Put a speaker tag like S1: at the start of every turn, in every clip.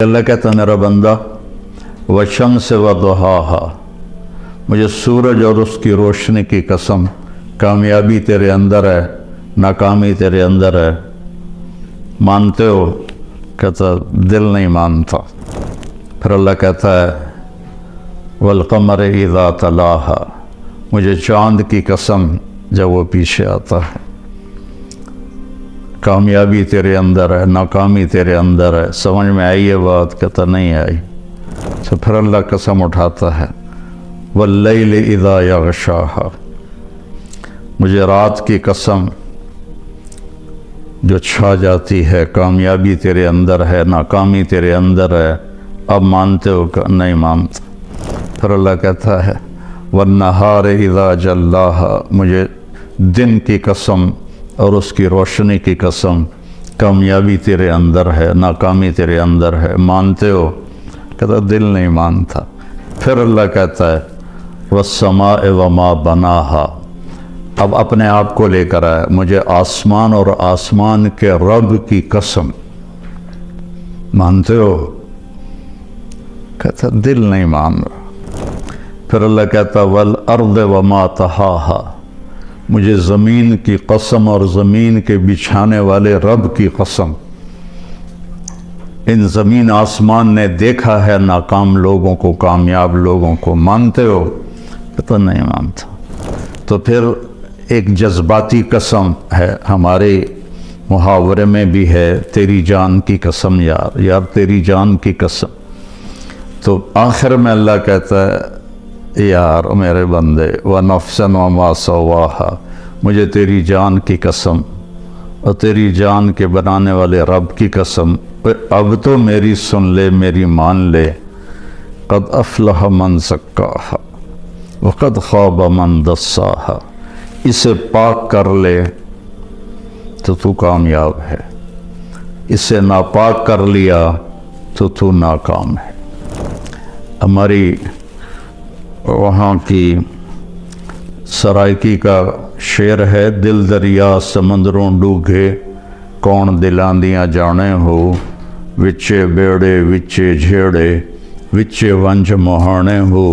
S1: اللہ کہتا ہے میرا بندہ وشمس و ضحاہا، مجھے سورج اور اس کی روشنی کی قسم، کامیابی تیرے اندر ہے، ناکامی تیرے اندر ہے، مانتے ہو؟ کہتا دل نہیں مانتا۔ پھر اللہ کہتا ہے والقمر اذا تلاہا، مجھے چاند کی قسم جب وہ پیچھے آتا ہے، کامیابی تیرے اندر ہے، ناکامی تیرے اندر ہے، سمجھ میں آئی ہے بات؟ کہتا نہیں آئی۔ تو پھر اللہ قسم اٹھاتا ہے واللیل اذا یغشاہا، مجھے رات کی قسم جو چھا جاتی ہے، کامیابی تیرے اندر ہے، ناکامی تیرے اندر ہے، اب مانتے ہو کہ نہیں مانتے؟ پھر اللہ کہتا ہے والنہار اذا جلاہا، مجھے دن کی قسم اور اس کی روشنی کی قسم، کامیابی تیرے اندر ہے، ناکامی تیرے اندر ہے، مانتے ہو؟ کہتا دل نہیں مانتا۔ پھر اللہ کہتا ہے والسماء وما بناہا، اب اپنے آپ کو لے کر آئے، مجھے آسمان اور آسمان کے رب کی قسم، مانتے ہو؟ کہتا دل نہیں مان رہا۔ پھر اللہ کہتا والارض وما طحاہا، مجھے زمین کی قسم اور زمین کے بچھانے والے رب کی قسم، ان زمین آسمان نے دیکھا ہے ناکام لوگوں کو، کامیاب لوگوں کو، مانتے ہو؟ کہتا نہیں مانتا۔ تو پھر ایک جذباتی قسم ہے، ہمارے محاورے میں بھی ہے، تیری جان کی قسم یار، یار تیری جان کی قسم۔ تو آخر میں اللہ کہتا ہے یار میرے بندے وَنَفْسًا وَمَا سَوَّاهَا، مجھے تیری جان کی قسم اور تیری جان کے بنانے والے رب کی قسم، اب تو میری سن لے، میری مان لے، قد افلح من زکاہا وقد خاب من دساہا، اسے پاک کر لے تو تو کامیاب ہے، اسے ناپاک کر لیا تو تو ناکام ہے۔ ہماری وہاں کی سرائکی کا شعر ہے دل دریا سمندروں ڈوگے، کون دلاں دیاں جانے ہو، وچے بیڑے وچے جھیڑے، وچے ونج مہانے ہو،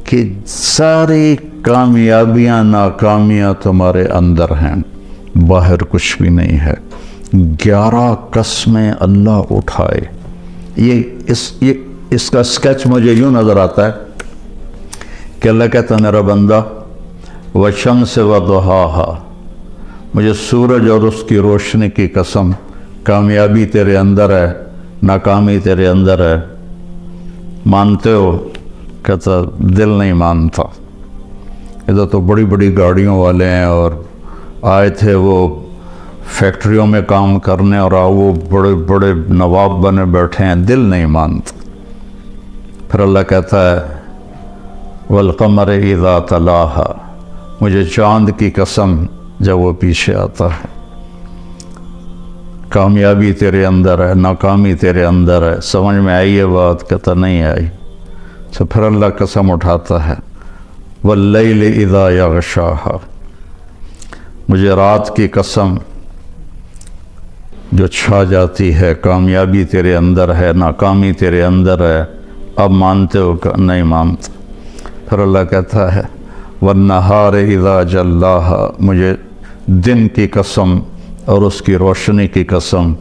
S1: کہ ساری کامیابیاں ناکامیاں تمہارے اندر ہیں، باہر کچھ بھی نہیں ہے۔ 11 قسمیں اللہ اٹھائے۔ اس کا سکیچ مجھے یوں نظر آتا ہے کہ اللہ کہتا ہے میرا بندہ وشمس و ضحاہا، مجھے سورج اور اس کی روشنی کی قسم، کامیابی تیرے اندر ہے، ناکامی تیرے اندر ہے، مانتے ہو؟ کہتا دل نہیں مانتا۔ ادھر تو بڑی بڑی گاڑیوں والے ہیں اور آئے تھے وہ فیکٹریوں میں کام کرنے، اور وہ بڑے بڑے نواب بنے بیٹھے ہیں، دل نہیں مانتا۔ پھر اللہ کہتا ہے والقمر اذا تلاہا، مجھے چاند کی قسم جب وہ پیچھے آتا ہے، کامیابی تیرے اندر ہے، ناکامی تیرے اندر ہے، سمجھ میں آئی ہے بات؟ کہتا نہیں آئی۔ تو پھر اللہ قسم اٹھاتا ہے واللیل اذا یغشاہا، مجھے رات کی قسم جو چھا جاتی ہے، کامیابی تیرے اندر ہے، ناکامی تیرے اندر ہے، اب مانتے ہو کہ نہیں مانتے؟ پھر اللہ کہتا ہے والنہار اذا جلاہا، مجھے دن کی قسم اور اس کی روشنی کی قسم،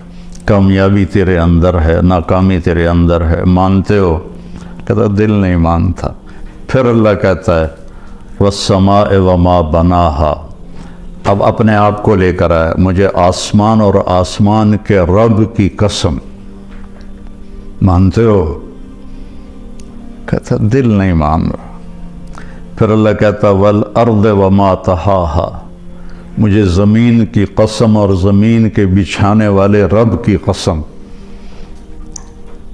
S1: کامیابی تیرے اندر ہے، ناکامی تیرے اندر ہے، مانتے ہو؟ کہتا دل نہیں مانتا۔ پھر اللہ کہتا ہے والسماء وما بناہا، اب اپنے آپ کو لے کر آئے، مجھے آسمان اور آسمان کے رب کی قسم، مانتے ہو؟ کہتا دل نہیں مان رہا۔ پھر اللہ کہتا والارض وما طحاہا، مجھے زمین کی قسم اور زمین کے بچھانے والے رب کی قسم،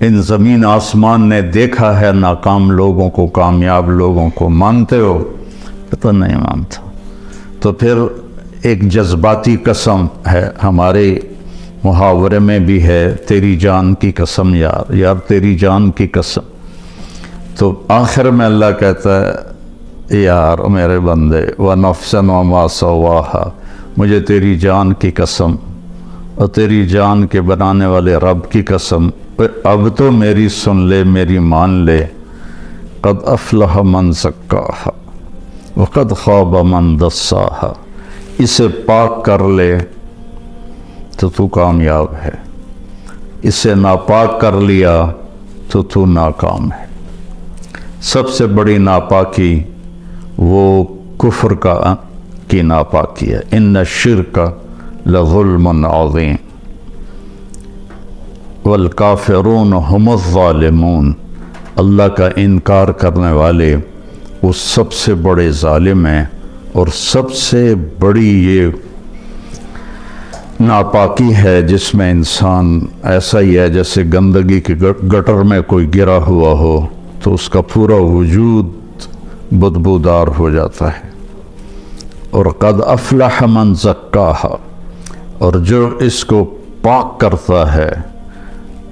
S1: ان زمین آسمان نے دیکھا ہے ناکام لوگوں کو، کامیاب لوگوں کو، مانتے ہو؟ کہتا نہیں مانتا۔ تو پھر ایک جذباتی قسم ہے، ہمارے محاورے میں بھی ہے، تیری جان کی قسم یار، یار تیری جان کی قسم۔ تو آخر میں اللہ کہتا ہے یار میرے بندے وَنَفْسًا وَمَا سَوَّاهَا، مجھے تیری جان کی قسم اور تیری جان کے بنانے والے رب کی قسم، اب تو میری سن لے، میری مان لے، قد افلح من زکاہا وقد خاب من دساہا، اسے پاک کر لے تو تو کامیاب ہے، اسے ناپاک کر لیا تو تو ناکام ہے۔ سب سے بڑی ناپاکی وہ کفر کی ناپاکی ہے، ان الشرک لظلم عظیم والکافرون هم الظالمون، اللہ کا انکار کرنے والے وہ سب سے بڑے ظالم ہیں، اور سب سے بڑی یہ ناپاکی ہے جس میں انسان ایسا ہی ہے جیسے گندگی کے گٹر میں کوئی گرا ہوا ہو تو اس کا پورا وجود بدبودار ہو جاتا ہے۔ اور قد افلح من زکاہا، اور جو اس کو پاک کرتا ہے،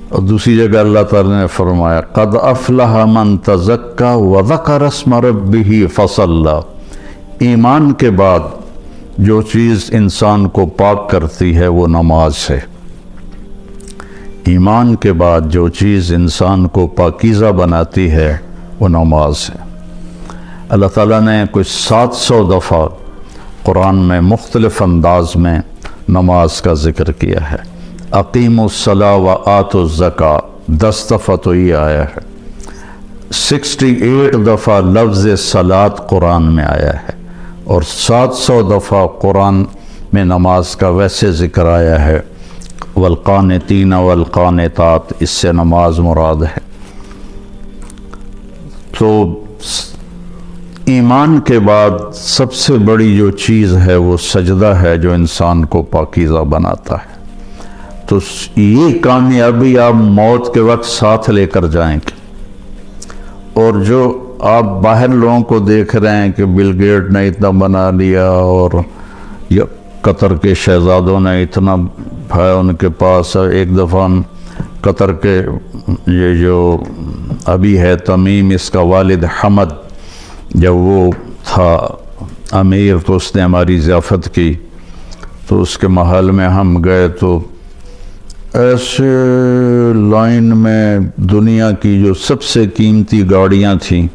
S1: اور دوسری جگہ اللہ تعالی نے فرمایا قد افلح من تزکا وذکر اسم ربہ فصلی، ایمان کے بعد جو چیز انسان کو پاک کرتی ہے وہ نماز ہے۔ ایمان کے بعد جو چیز انسان کو پاکیزہ بناتی ہے وہ نماز ہے۔ اللہ تعالیٰ نے کوئی 700 دفعہ قرآن میں مختلف انداز میں نماز کا ذکر کیا ہے۔ اقیموا الصلاۃ وآتوا الزکاۃ 10 دفعہ تو یہ آیا ہے، 68 دفعہ لفظ صلاۃ قرآن میں آیا ہے، اور 700 دفعہ قرآن میں نماز کا ویسے ذکر آیا ہے، والقانتین والقانتات، اس سے نماز مراد ہے۔ تو ایمان کے بعد سب سے بڑی جو چیز ہے وہ سجدہ ہے جو انسان کو پاکیزہ بناتا ہے۔ تو یہ کامیابی آپ موت کے وقت ساتھ لے کر جائیں گے۔ اور جو آپ باہر لوگوں کو دیکھ رہے ہیں کہ بل گیٹ نے اتنا بنا لیا، اور قطر کے شہزادوں نے اتنا ہے ان کے پاس، ایک دفعہ قطر کے یہ جو ابھی ہے تمیم، اس کا والد حمد، جب وہ تھا امیر تو اس نے ہماری ضیافت کی، تو اس کے محل میں ہم گئے تو ایسے لائن میں دنیا کی جو سب سے قیمتی گاڑیاں تھیں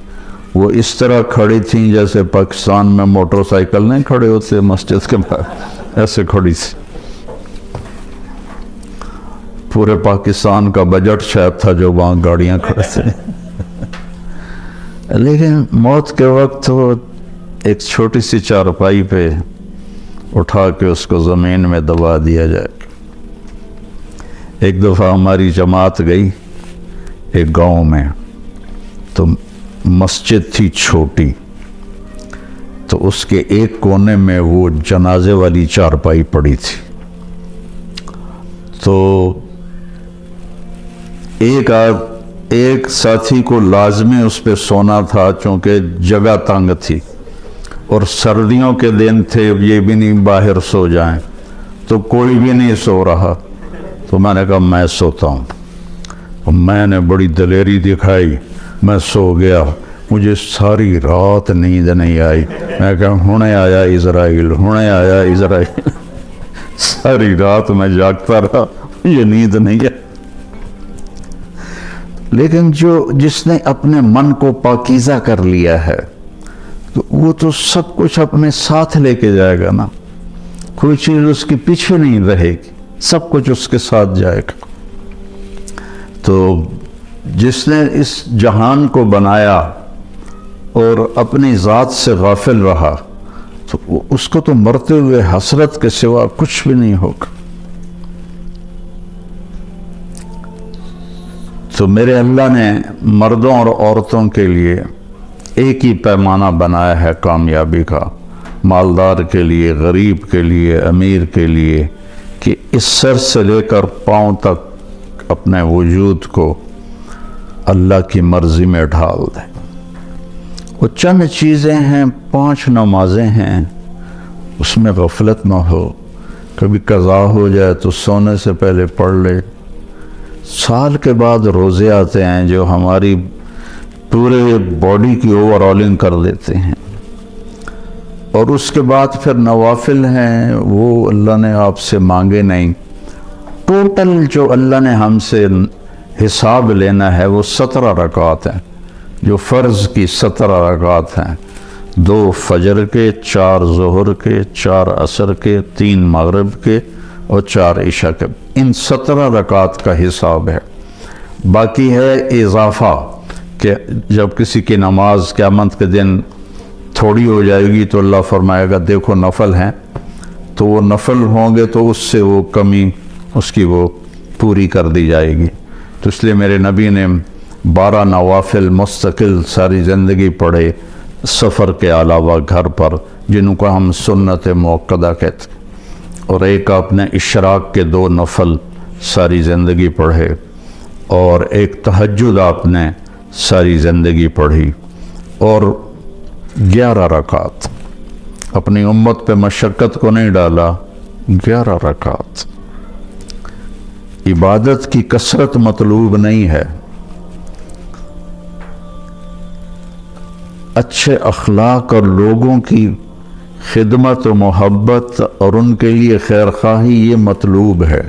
S1: وہ اس طرح کھڑی تھیں جیسے پاکستان میں موٹر سائیکل نہیں کھڑے ہوتے مسجد کے باہر، ایسے کھڑی تھی۔ پورے پاکستان کا بجٹ شاید تھا جو وہاں گاڑیاں کھڑے تھے۔ لیکن موت کے وقت وہ ایک چھوٹی سی چارپائی پہ اٹھا کے اس کو زمین میں دبا دیا جائے۔ ایک دفعہ ہماری جماعت گئی ایک گاؤں میں، تو مسجد تھی چھوٹی، تو اس کے ایک کونے میں وہ جنازے والی چارپائی پڑی تھی۔ تو ایک ساتھی کو لازمی اس پہ سونا تھا چونکہ جگہ تنگ تھی، اور سردیوں کے دن تھے، یہ بھی نہیں باہر سو جائیں، تو کوئی بھی نہیں سو رہا۔ تو میں نے کہا میں سوتا ہوں، میں نے بڑی دلیری دکھائی، میں سو گیا، مجھے ساری رات نیند نہیں آئی۔ میں کہا ہونے آیا اسرائیل، ہونے آیا اسرائیل، ساری رات میں جاگتا رہا، مجھے نیند نہیں آئی۔ لیکن جس نے اپنے من کو پاکیزہ کر لیا ہے تو وہ تو سب کچھ اپنے ساتھ لے کے جائے گا نا، کوئی چیز اس کے پیچھے نہیں رہے گی، سب کچھ اس کے ساتھ جائے گا۔ تو جس نے اس جہان کو بنایا اور اپنی ذات سے غافل رہا تو اس کو تو مرتے ہوئے حسرت کے سوا کچھ بھی نہیں ہوگا۔ تو میرے اللہ نے مردوں اور عورتوں کے لیے ایک ہی پیمانہ بنایا ہے کامیابی کا، مالدار کے لیے، غریب کے لیے، امیر کے لیے، کہ اس سر سے لے کر پاؤں تک اپنے وجود کو اللہ کی مرضی میں ڈھال دیں۔ وہ چند چیزیں ہیں، 5 نمازیں ہیں، اس میں غفلت نہ ہو، کبھی قضا ہو جائے تو سونے سے پہلے پڑھ لے۔ سال کے بعد روزے آتے ہیں جو ہماری پورے باڈی کی اوور آلنگ کر دیتے ہیں، اور اس کے بعد پھر نوافل ہیں وہ اللہ نے آپ سے مانگے نہیں، ٹوٹل جو اللہ نے ہم سے حساب لینا ہے وہ 17 رکعات ہیں، جو فرض کی 17 رکعات ہیں، 2 فجر کے، 4 ظہر کے، 4 عصر کے، 3 مغرب کے اور 4 عشاء کے، ان 17 رکعات کا حساب ہے۔ باقی ہے اضافہ کہ جب کسی کی نماز قیامت کے دن تھوڑی ہو جائے گی تو اللہ فرمائے گا دیکھو نفل ہیں، تو وہ نفل ہوں گے تو اس سے وہ کمی اس کی وہ پوری کر دی جائے گی۔ تو اس لیے میرے نبی نے 12 نوافل مستقل ساری زندگی پڑھے سفر کے علاوہ گھر پر، جن کو ہم سنت موقدہ کہتے ہیں، اور ایک آپ نے اشراق کے 2 نفل ساری زندگی پڑھے، اور ایک تہجد آپ نے ساری زندگی پڑھی، اور 11 رکعت اپنی امت پہ مشقت کو نہیں ڈالا، 11 رکعت۔ عبادت کی کثرت مطلوب نہیں ہے، اچھے اخلاق اور لوگوں کی خدمت و محبت اور ان کے لیے خیر خواہی یہ مطلوب ہے۔